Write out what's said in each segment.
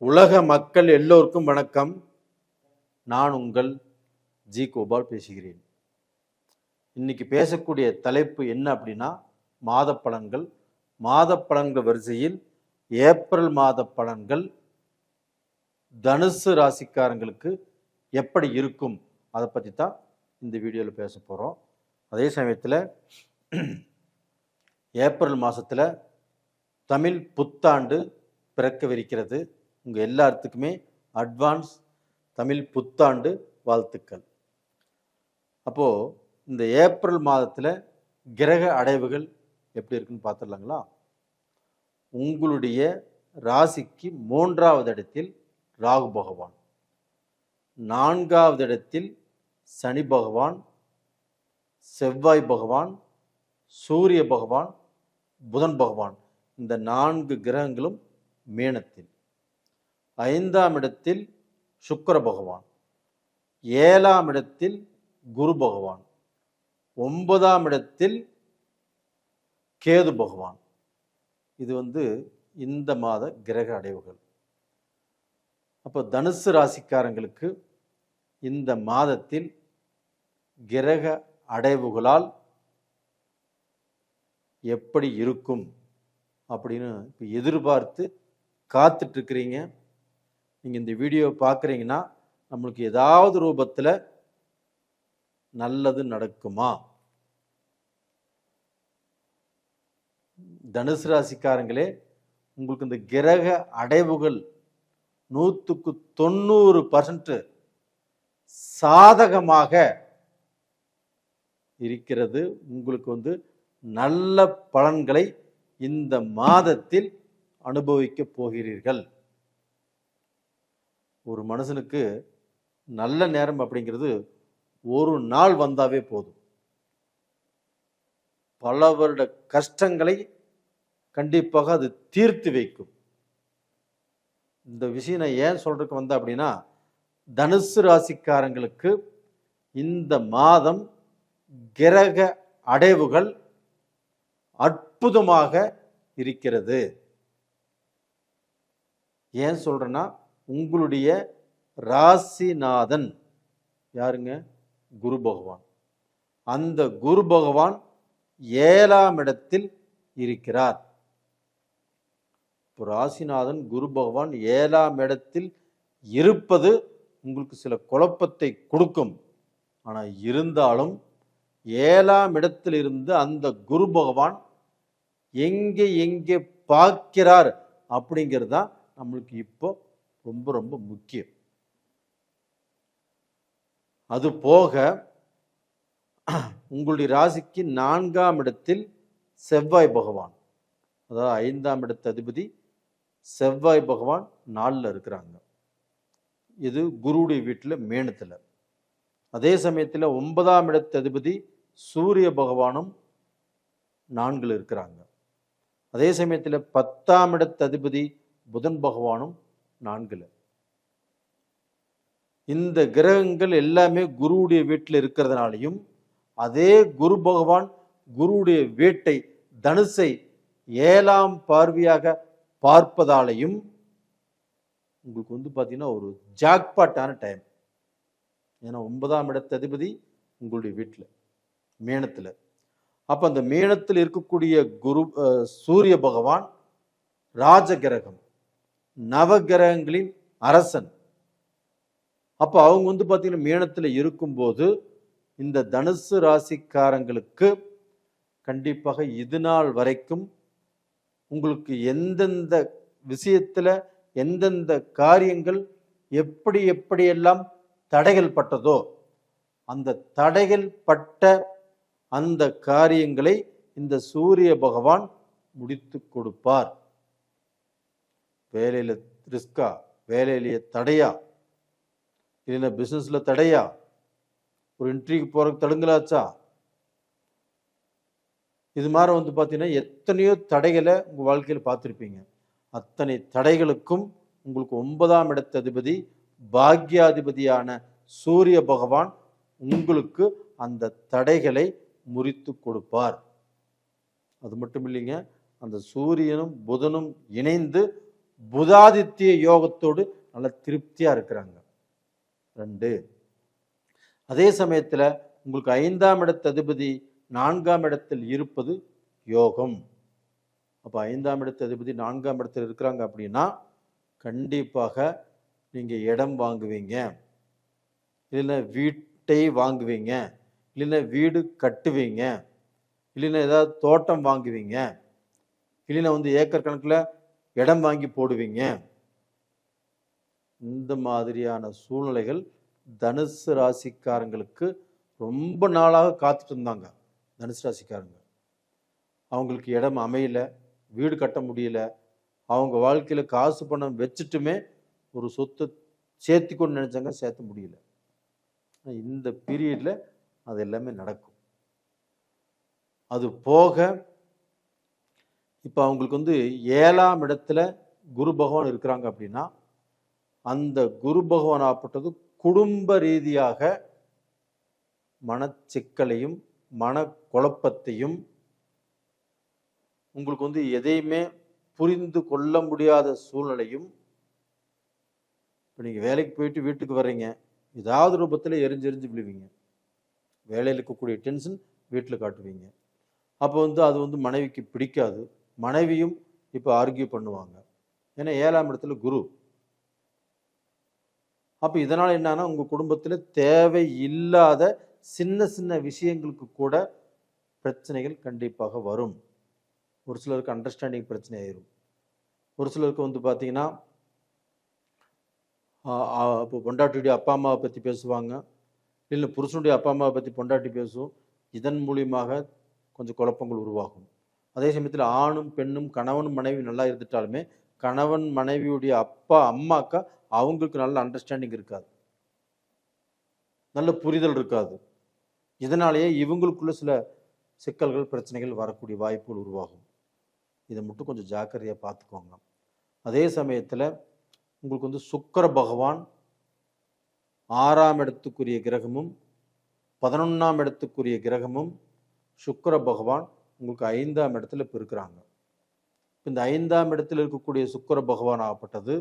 உலக மக்கள் எல்லோருக்கும் வணக்கம். நான் உங்கள் ஜி கோபால் பேசுகிறேன். இன்னைக்கு பேசக்கூடிய தலைப்பு என்ன அப்படின்னா மாத பலன்கள். மாத பலன்கள் வரிசையில் ஏப்ரல் மாத பலன்கள் தனுசு ராசிக்காரங்களுக்கு எப்படி இருக்கும் அதை பற்றி தான் இந்த வீடியோவில் பேச போகிறோம். அதே சமயத்தில் ஏப்ரல் மாதத்தில் தமிழ் புத்தாண்டு பிறக்கவிருக்கிறது. உங்கள் எல்லாத்துக்குமே அட்வான்ஸ் தமிழ் புத்தாண்டு வாழ்த்துக்கள். அப்போது இந்த ஏப்ரல் மாதத்தில் கிரக அடைவுகள் எப்படி இருக்குன்னு பார்த்துடலாங்களா? உங்களுடைய ராசிக்கு 3வது இடத்தில் ராகு பகவான், 4வது இடத்தில் சனி பகவான், செவ்வாய் பகவான், சூரிய பகவான், புதன் பகவான், இந்த 4 கிரகங்களும் மீனத்தில், 5ஆம் இடத்தில் சுக்கிர பகவான், 7ஆம் இடத்தில் குரு பகவான், 9ஆம் இடத்தில் கேது பகவான். இது இந்த மாத கிரக அடைவுகள். அப்போ தனுசு ராசிக்காரங்களுக்கு இந்த மாதத்தில் கிரக அடைவுகளால் எப்படி இருக்கும் அப்படின்னு இப்போ எதிர்பார்த்து காத்துட்ருக்கிறீங்க. நீங்கள் இந்த வீடியோவை பார்க்குறீங்கன்னா நம்மளுக்கு ஏதாவது ரூபத்தில் நல்லது நடக்குமா? தனுசு ராசிக்காரங்களே, உங்களுக்கு இந்த கிரக அடைவுகள் 100க்கு 90% சாதகமாக இருக்கிறது. உங்களுக்கு நல்ல பலன்களை இந்த மாதத்தில் அனுபவிக்க போகிறீர்கள். ஒரு மனுஷனுக்கு நல்ல நேரம் அப்படிங்கிறது ஒரு நாள் வந்தாவே போதும். பல வருட கஷ்டங்களை கண்டிப்பாக அது தீர்த்து வைக்கும். இந்த விஷயம் நான் ஏன் சொல்றதுக்கு வந்தேன் அப்படின்னா, தனுசு ராசிக்காரங்களுக்கு இந்த மாதம் கிரக அடைவுகள் அற்புதமாக இருக்கிறது. ஏன் சொல்றேன்னா, உங்களுடைய ராசிநாதன் யாருங்க? குரு பகவான். அந்த குரு பகவான் 7ஆம் இடத்தில் இருக்கிறார். ராசிநாதன் குரு பகவான் 7ஆம் இடத்தில் இருப்பது உங்களுக்கு சில குழப்பத்தை கொடுக்கும். ஆனால் இருந்தாலும் 7ஆம் இடத்தில் இருந்து அந்த குரு பகவான் எங்கே எங்கே பார்க்கிறார் அப்படிங்கிறது தான் நம்மளுக்கு இப்போ ரொம்ப ரொம்ப முக்கியம். அது போக உங்களுடைய ராசிக்கு 4ஆம் இடத்தில் செவ்வாய் பகவான், அதாவது 5ஆம் இடத்து அதிபதி செவ்வாய் பகவான் 4ல் இருக்கிறாங்க. இது குருவுடைய வீட்டில் மேனத்தில். அதே சமயத்தில் 9ஆம் இடத்து அதிபதி சூரிய பகவானும் 4ல் இருக்கிறாங்க. அதே சமயத்தில் 10ஆம் இடத்து அதிபதி புதன் பகவானும் 4ல். இந்த கிரகங்கள் எல்லாமே குருவுடைய வீட்டில் இருக்கிறதுனாலையும், அதே குரு பகவான் குருவுடைய வீட்டை தனுசை 7ஆம் பார்வையாக பார்ப்பதாலையும் உங்களுக்கு பார்த்தீங்கன்னா ஒரு ஜாக்பாட்டான டைம். ஏன்னா 9ஆம் இடத்து அதிபதி உங்களுடைய வீட்டில் மேனத்தில். அப்போ அந்த மேனத்தில் இருக்கக்கூடிய குரு சூரிய பகவான் ராஜகிரகம், நவகிரகங்களின் அரசன். அப்போ அவங்க பார்த்தீங்கன்னா மேனத்தில் இருக்கும்போது இந்த தனுசு ராசிக்காரங்களுக்கு கண்டிப்பாக இது நாள் வரைக்கும் உங்களுக்கு எந்தெந்த விஷயத்தில் எந்தெந்த காரியங்கள் எப்படியெல்லாம் தடைகள் பட்டதோ அந்த தடைகள் பட்ட அந்த காரியங்களை இந்த சூரிய பகவான் முடித்து கொடுப்பார். வேலையில் ரிஸ்கா, வேலையிலேயே தடையா, இல்லைன்னா பிஸ்னஸில் தடையா, ஒரு இன்ட்ரிவியூக்கு போகிறதுக்கு தடுங்கலாச்சா, இது மாதிரி பார்த்தீங்கன்னா எத்தனையோ தடைகளை உங்கள் வாழ்க்கையில் பார்த்துருப்பீங்க. அத்தனை தடைகளுக்கும் உங்களுக்கு 9ஆம் இடத்து அதிபதி பாக்யாதிபதியான சூரிய பகவான் உங்களுக்கு அந்த தடைகளை முறித்து கொடுப்பார். அது மட்டும் இல்லைங்க, அந்த சூரியனும் புதனும் இணைந்து புதாதித்ய யோகத்தோடு நல்ல திருப்தியாக இருக்கிறாங்க. 2. அதே சமயத்தில் உங்களுக்கு 5ஆம் இடத்து அதிபதி 4ஆம் இடத்தில் இருப்பது யோகம். அப்போ 5ஆம் இடத்து அதிபதி 4ஆம் இடத்தில் இருக்கிறாங்க அப்படின்னா கண்டிப்பாக நீங்கள் இடம் வாங்குவீங்க, இல்லைன்னா வீட்டை வாங்குவீங்க, இல்லைன்னா வீடு கட்டுவீங்க, இல்லைன்னா ஏதாவது தோட்டம் வாங்குவீங்க, இல்லைன்னா ஏக்கர் கணக்கில் இடம் வாங்கி போடுவீங்க. இந்த மாதிரியான சூழ்நிலைகள் தனுசு ராசிக்காரங்களுக்கு ரொம்ப நாளாக காத்துட்டு இருந்தாங்க. தனுசு ராசிக்காரங்க அவங்களுக்கு இடம் அமையல, வீடு கட்ட முடியல, அவங்க வாழ்க்கையில் காசு பணம் வச்சுட்டுமே ஒரு சொத்து சேர்த்துக்கொண்டு நினைச்சாங்க, சேர்த்த முடியல. இந்த பீரியட்ல அது எல்லாமே நடக்கும். அது போக இப்போ அவங்களுக்கு 7ஆம் இடத்துல குரு பகவான் இருக்கிறாங்க அப்படின்னா அந்த குரு பகவான் ஆப்பட்டது குடும்ப ரீதியாக மனச்சிக்கலையும் மன குழப்பத்தையும் உங்களுக்கு எதையுமே புரிந்து கொள்ள முடியாத சூழ்நிலையும். இப்போ நீங்கள் வேலைக்கு போயிட்டு வீட்டுக்கு வர்றீங்க, ஏதாவது ரூபத்தில் எரிஞ்செறிஞ்சு விழுவீங்க. வேலையில் இருக்கக்கூடிய டென்ஷன் வீட்டில் காட்டுவீங்க. அப்போ அது மனைவிக்கு பிடிக்காது. மனைவியும் இப்போ ஆர்கியூ பண்ணுவாங்க. ஏன்னா 7ஆம் இடத்துல குரு. அப்போ இதனால் என்னன்னா உங்கள் குடும்பத்தில் தேவை இல்லாத சின்ன சின்ன விஷயங்களுக்கு கூட பிரச்சனைகள் கண்டிப்பாக வரும். ஒரு சிலருக்கு அண்டர்ஸ்டாண்டிங் பிரச்சனை ஆயிரும். ஒரு சிலருக்கு பார்த்தீங்கன்னா இப்போ பொண்டாட்டியுடைய அப்பா அம்மாவை பற்றி பேசுவாங்க, இல்லை புருஷனுடைய அப்பா அம்மாவை பற்றி பொண்டாட்டி பேசும். இதன் மூலியமாக கொஞ்சம் குழப்பங்கள் உருவாகும். அதே சமயத்தில் ஆணும் பெண்ணும் கணவன் மனைவி நல்லா இருந்துட்டாலுமே கணவன் மனைவியுடைய அப்பா அம்மாக்கா அவங்களுக்கு நல்ல அண்டர்ஸ்டாண்டிங் இருக்காது, நல்ல புரிதல் இருக்காது. இதனாலேயே இவங்களுக்குள்ள சில சிக்கல்கள் பிரச்சனைகள் வரக்கூடிய வாய்ப்புகள் உருவாகும். இதை மட்டும் கொஞ்சம் ஜாக்கிரதையாக பார்த்துக்கோங்க. அதே சமயத்தில் உங்களுக்கு சுக்கிர பகவான் 6ஆம் இடத்துக்குரிய கிரகமும் 11ஆம் இடத்துக்குரிய கிரகமும் சுக்கிர பகவான் உங்களுக்கு 5ஆம் இடத்துல இப்போ இருக்கிறாங்க. இந்த 5ஆம் இடத்துல இருக்கக்கூடிய சுக்கிர பகவான் ஆகப்பட்டது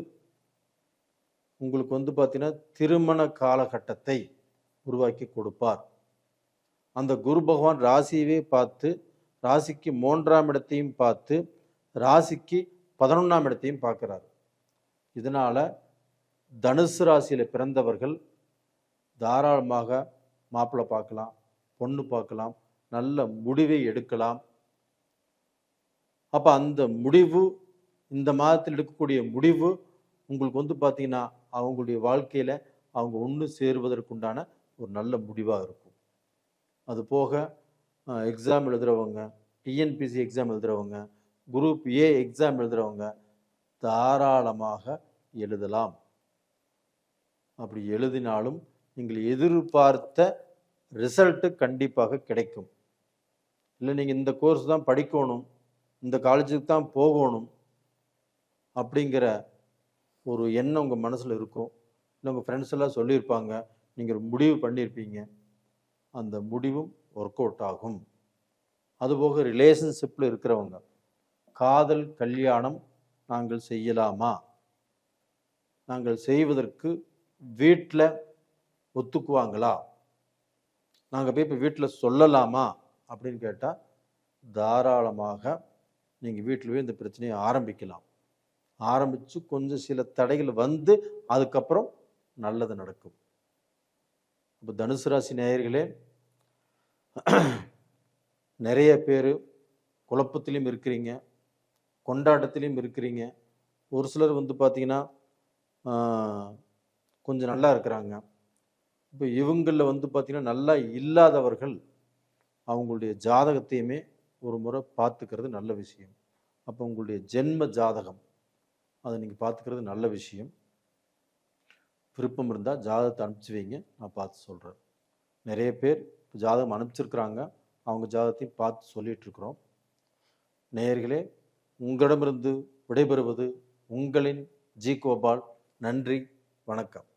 உங்களுக்கு பார்த்தீங்கன்னா திருமண காலகட்டத்தை உருவாக்கி கொடுப்பார். அந்த குரு பகவான் ராசியவே பார்த்து, ராசிக்கு 3ஆம் இடத்தையும் பார்த்து, ராசிக்கு 11ஆம் இடத்தையும் பார்க்கிறார். இதனால தனுசு ராசியில பிறந்தவர்கள் தாராளமாக மாப்பிள்ளை பார்க்கலாம், பொண்ணு பார்க்கலாம், நல்ல முடிவை எடுக்கலாம். அப்ப அந்த முடிவு, இந்த மாதத்தில் எடுக்கக்கூடிய முடிவு உங்களுக்கு பார்த்தீங்கன்னா அவங்களுடைய வாழ்க்கையில அவங்க ஒன்று சேருவதற்குண்டான ஒரு நல்ல முடிவாக இருக்கும். அது போக எக்ஸாம் எழுதுறவங்க, டிஎன்பிசி எக்ஸாம் எழுதுறவங்க, குரூப் ஏ எக்ஸாம் எழுதுறவங்க தாராளமாக எழுதலாம். அப்படி எழுதினாலும் நீங்கள் எதிர்பார்த்த ரிசல்ட்டு கண்டிப்பாக கிடைக்கும். இல்லை நீங்கள் இந்த கோர்ஸ் தான் படிக்கணும், இந்த காலேஜுக்கு தான் போகணும் அப்படிங்கிற ஒரு எண்ணம் உங்கள் மனசில் இருக்கும். இல்லை உங்கள் ஃப்ரெண்ட்ஸ் எல்லாம் சொல்லியிருப்பாங்க, நீங்கள் ஒரு முடிவு பண்ணியிருப்பீங்க, அந்த முடிவும் ஒர்க் அவுட் ஆகும். அதுபோக ரிலேஷன்ஷிப்பில் இருக்கிறவங்க காதல் கல்யாணம் நாங்கள் செய்யலாமா, நாங்கள் செய்வதற்கு வீட்டில் ஒத்துக்குவாங்களா, நாங்கள் போய் இப்போ வீட்டில் சொல்லலாமா அப்படின்னு கேட்டால் தாராளமாக நீங்கள் வீட்டில் போய் இந்த பிரச்சனையை ஆரம்பிக்கலாம். ஆரம்பித்து கொஞ்சம் சில தடைகள் வந்து அதுக்கப்புறம் நல்லது நடக்கும். இப்போ தனுசு ராசி நேயர்களே, நிறைய பேர் குழப்பத்திலையும் இருக்கிறீங்க, கொண்டாட்டத்திலையும் இருக்கிறீங்க. ஒரு சிலர் பார்த்தீங்கன்னா கொஞ்சம் நல்லா இருக்கிறாங்க. இப்போ இவங்களில் பார்த்தீங்கன்னா நல்லா இல்லாதவர்கள் அவங்களுடைய ஜாதகத்தையுமே ஒரு முறை பார்த்துக்கிறது நல்ல விஷயம். அப்போ உங்களுடைய ஜென்ம ஜாதகம் அதை நீங்கள் பார்த்துக்கிறது நல்ல விஷயம். விருப்பம் இருந்தால் ஜாதகத்தை அனுப்பிச்சி வைங்க, நான் பார்த்து சொல்கிறேன். நிறைய பேர் ஜாதகம் அனுப்பிச்சிருக்கிறாங்க, அவங்க ஜாதகத்தையும் பார்த்து சொல்லிகிட்ருக்குறோம். நேயர்களே, உங்களிடமிருந்து விடைபெறுவது உங்களின் ஜி கோபால். நன்றி, வணக்கம்.